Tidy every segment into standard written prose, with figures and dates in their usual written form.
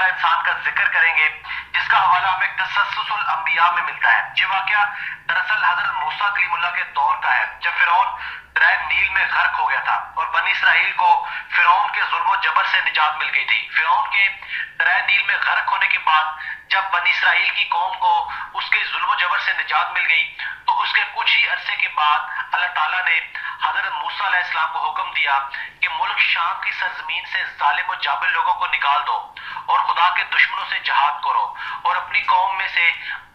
والا انسان کا ذکر کریں گے جس کا حوالہ ہمیں قصص الانبیاء میں ملتا ہے۔ یہ واقعہ دراصل حضرت موسیٰ کلیم اللہ کے دور کا ہے، جب فرعون دریا نیل میں غرق ہو گیا تھا اور بنی اسرائیل کو فرعون کے ظلم و جبر سے نجات مل گئی تھی۔ فرعون کے دریا نیل میں غرق ہونے کے بعد جب بنی اسرائیل کی قوم کو اس کے ظلم و جبر سے نجات مل گئی تو اس کے کچھ ہی عرصے کے بعد اللہ تعالیٰ نے حضرت موسیٰ علیہ السلام کو حکم دیا کہ ملک شام کی سرزمین سے ظالم و جابر لوگوں کو نکال دو اور خدا کے دشمنوں سے جہاد کرو اور اپنی قوم میں سے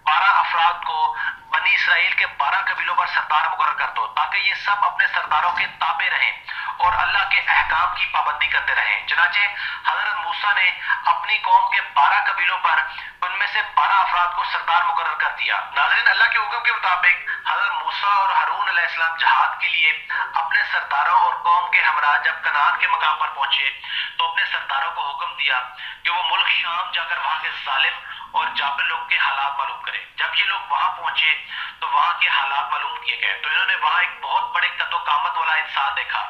12 افراد کو بنی اسرائیل کے 12 قبیلوں پر سردار مقرر کر دو تاکہ یہ سب اپنے سرداروں کے تابع رہیں اور اللہ کے احکام کی پابندی کرتے رہیں۔ چنانچہ حضرت موسیٰ نے اپنی قوم کے 12 قبیلوں پر ان میں سے 12 افراد کو سردار مقرر کر دیا۔ ناظرین، اللہ کے حکم کے مطابق حضرت موسیٰ اور ہارون علیہ السلام جہاد کے لیے اپنے سرداروں اور قوم کے ہمراہ جب کنعان کے مقام پر پہنچے تو اپنے سرداروں کو حکم دیا کہ وہ ملک شام جا کر وہاں کے ظالم اور جابر لوگ کے حالات معلوم کرے۔ جب یہ لوگ وہاں پہنچے تو وہاں کے حالات معلوم کیے گئے تو انہوں نے وہاں ایک بہت بڑے قد و قامت والا انسان دیکھا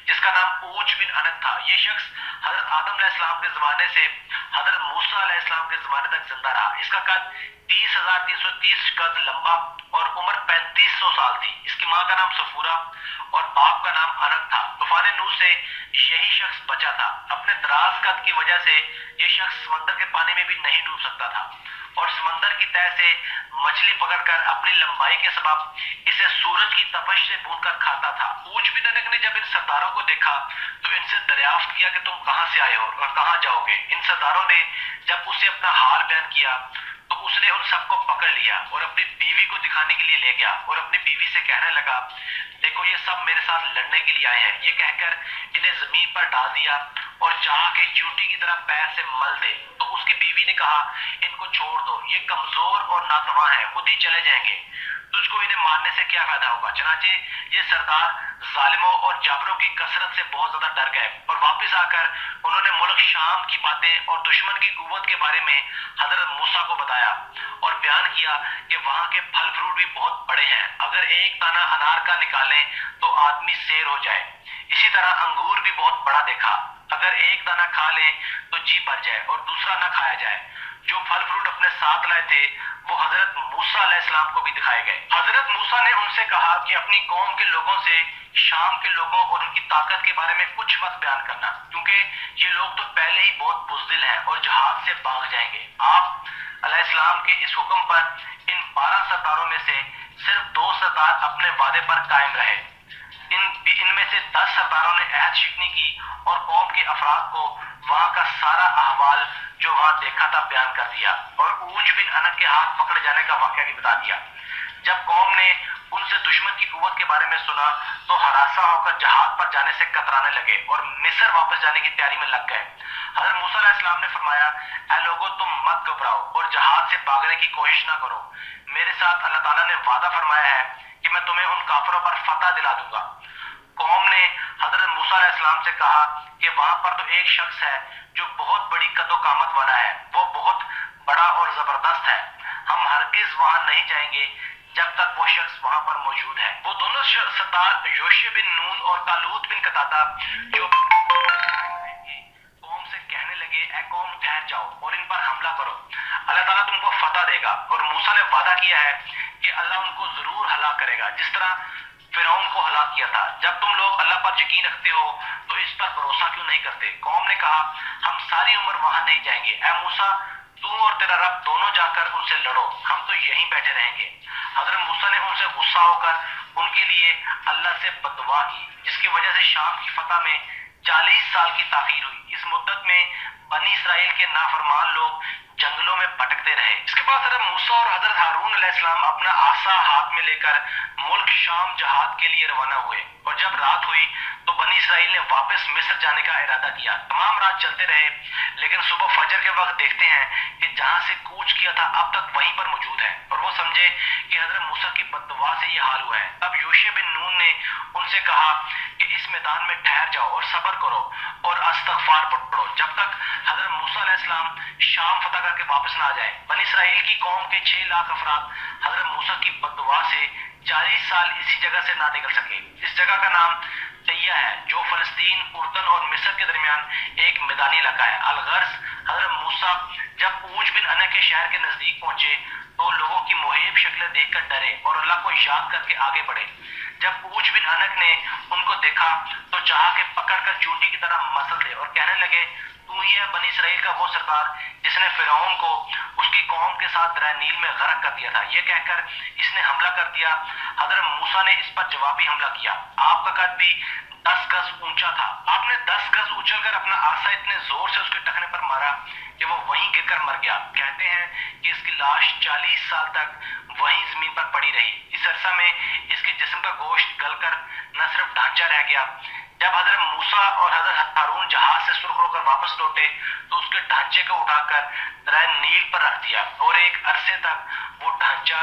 جس کا نام اوج بن انت تھا۔ یہ شخص حضرت آدم علیہ السلام کے زمانے سے حضرت موسیٰ علیہ السلام کے زمانے تک زندہ رہا۔ اس کا قد 30,330 قد لمبا اور عمر 3500 سال تھی۔ اس کی ماں کا نام صفورہ اور باپ کا نام انک تھا۔ طوفان نوح سے یہی شخص بچا تھا۔ اپنے دراز قد کی وجہ سے یہ شخص سمندر کے پانی میں بھی نہیں ڈوب سکتا تھا اور سمندر کی تہہ سے مچھلی پکڑ کر اپنی لمبائی کے سبب اسے سورج کی تپش سے بھون کر کھاتا تھا۔ اوج بن انک نے جب ان سرداروں کو دیکھا تو ان سے دریافت کیا کہ تم کہاں سے آئے ہو اور کہاں جاؤ گے۔ ان سرداروں نے جب اسے اپنا حال بیان کیا تو اس نے ان سب کو پکڑ لیا اور اپنی بیوی کو دکھانے کے لیے لے گیا اور اپنی بیوی سے کہنے لگا، دیکھو یہ سب میرے ساتھ لڑنے کے لیے آئے ہیں۔ یہ کہہ کر انہیں زمین پر ڈال دیا اور چاہ کے چیونٹی کی طرح پیر سے مل دے تو اس کی بیوی نے کہا، ان کو چھوڑ دو، یہ کمزور اور ناتواں ہیں، خود ہی چلے جائیں گے، تجھ کو انہیں مارنے سے کیا فائدہ ہوگا۔ چنانچہ یہ سردار ظالموں اور جابروں کی کثرت سے بہت زیادہ ڈر گئے اور واپس آ کر انہوں نے ملک شام کی باتیں اور دشمن کی قوت کے بارے میں حضرت موسیٰ کو بتایا اور بیان کیا کہ وہاں کے پھل فروٹ بھی بہت بڑے ہیں، اگر ایک دانہ انار کا نکالیں تو آدمی سیر ہو جائے۔ اسی طرح انگور بھی بہت بڑا دیکھا، اگر ایک دانہ کھا لیں تو جی بھر جائے اور دوسرا نہ کھایا جائے۔ جو پھل فروٹ اپنے ساتھ لائے تھے وہ حضرت موسیٰ علیہ السلام کو بھی دکھائے گئے۔ حضرت موسیٰ نے ان سے کہا کہ اپنی قوم کے لوگوں سے شام کے لوگوں اور ان کی طاقت کے بارے میں کچھ مت بیان کرنا، کیونکہ یہ لوگ تو پہلے ہی بہت بزدل ہیں اور جہاد سے بھاگ جائیں گے۔ آپ علیہ السلام کے اس حکم پر ان 12 سرداروں میں سے صرف 2 سردار اپنے وعدے پر قائم رہے۔ ان میں سے 10 سرداروں نے عہد شکنی کی اور قوم کے افراد کو وہاں کا سارا احوال جو وہاں دیکھا تھا بیان کر دیا اور اوج بن انک کے ہاتھ پکڑے جانے کا واقعہ بھی بتا دیا۔ جب قوم نے ان سے دشمن کی قوت کے بارے میں سنا تو ہراساں ہو کر جہاد پر جانے سے کترانے لگے اور مصر واپس جانے کی تیاری میں لگ گئے۔ حضرت موسیٰ علیہ السلام نے فرمایا، اے لوگوں تم مت گھبراؤ اور جہاد سے بھاگنے کی کوشش نہ کرو، میرے ساتھ اللہ تعالیٰ نے وعدہ فرمایا ہے کہ میں تمہیں ان کافروں پر فتح دلا دوں گا۔ قوم نے حضرت موسیٰ علیہ السلام سے کہا کہ وہاں پر تو ایک شخص ہے جو بہت بڑی قد و قامت والا ہے، وہ بہت بڑا اور زبردست ہے، ہم ہرگز وہاں نہیں جائیں گے جب تک وہ شخص وہاں پر موجود ہے۔ وہ دونوں سردار یوشع بن نون اور طالوت بن قتادہ جو قوم سے کہنے لگے، اے قوم ٹھہر جاؤ اور ان پر حملہ کرو، اللہ تعالیٰ تم کو فتح دے گا۔ اور موسیٰ نے وعدہ کیا ہے کہ اللہ ان کو ضرور ہلاک کرے گا جس طرح فرعون کو ہلاک کیا تھا۔ جب تم لوگ اللہ پر یقین رکھتے ہو تو اس پر بھروسہ کیوں نہیں کرتے؟ قوم نے کہا، ہم ساری عمر وہاں نہیں جائیں گے، اے موسیٰ تو اور تیرا رب دونوں جا کر ان سے لڑو، ہم تو یہیں بیٹھے رہیں گے۔ حضرت موسیٰ نے ان سے غصہ ہو کر ان کے لیے اللہ سے بددعا کی، جس کی وجہ سے شام کی فتح میں 40 سال کی تاخیر ہوئی۔ اس مدت میں بنی اسرائیل کے نافرمان لوگ جنگلوں میں بھٹکتے رہے۔ اس کے بعد حضرت موسیٰ اور حضرت ہارون علیہ السلام اپنا عصا ہاتھ میں لے کر ملک شام جہاد کے لیے روانہ ہوئے اور جب رات ہوئی تو بنی اسرائیل نے واپس مصر جانے کا ارادہ کیا۔ تمام رات چلتے رہے لیکن صبح فجر کے وقت دیکھتے ہیں کہ جہاں سے کوچ کیا تھا اب تک وہیں پر موجود ہے اور وہ سمجھے کہ حضرت موسیٰ کی بددعا سے یہ حال ہوا ہے۔ تب یوشع بن نون نے ان سے کہا کہ اس میدان میں ٹھہر جاؤ اور صبر کرو اور استغفار پڑھو جب تک حضرت موسیٰ علیہ السلام شام فتح کر کے واپس نہ آ جائیں۔ بنی اسرائیل کی قوم کے 6 لاکھ افراد حضرت موسیٰ کی بددعا سے 40 سال اسی جگہ سے نہ نکل سکے۔ اس جگہ کا نام تیہ ہے جو فلسطین، اردن اور مصر کے درمیان ایک میدانی علاقہ ہے۔ الغرض حضرت موسیٰ جب اوج بن انک کے شہر کے نزدیک پہنچے تو لوگوں کی مہیب شکلیں دیکھ کر ڈرے اور اللہ کو یاد کر کے آگے بڑھے۔ جب اوج بن انک نے ان کو دیکھا تو چاہا کہ پکڑ کر چونٹی کی طرح مسل دے اور کہنے لگے تو ہی ہے بنی اسرائیل کا وہ سردار جس نے فرعون کو اس کی قوم کے ساتھ دریا نیل میں غرق کر دیا تھا۔ یہ کہہ کر اس نے حملہ کر دیا۔ حضرت موسیٰ نے اس پر جوابی حملہ کیا۔ آپ کا قد بھی 10 گز اونچا تھا۔ آپ نے 10 گز اچھل کر اپنا آسا اتنے زور سے اس کے ٹخنے پر مارا کہ وہ وہیں گر کر مر گیا۔ کہتے ہیں کہ اس کی لاش 40 سال تک وہیں زمین پر پڑی رہی۔ اس عرصہ میں اس کے جسم کا گوشت گل کر نہ صرف ڈھانچہ رہ گیا۔ جب حضرت موسیٰ اور حضرت ہارون جہاز سے سرخ ہو کر واپس لوٹے تو اس کے ڈھانچے کو اٹھا کر دریا نیل پر رکھ دیا اور ایک عرصے تک وہ ڈھانچہ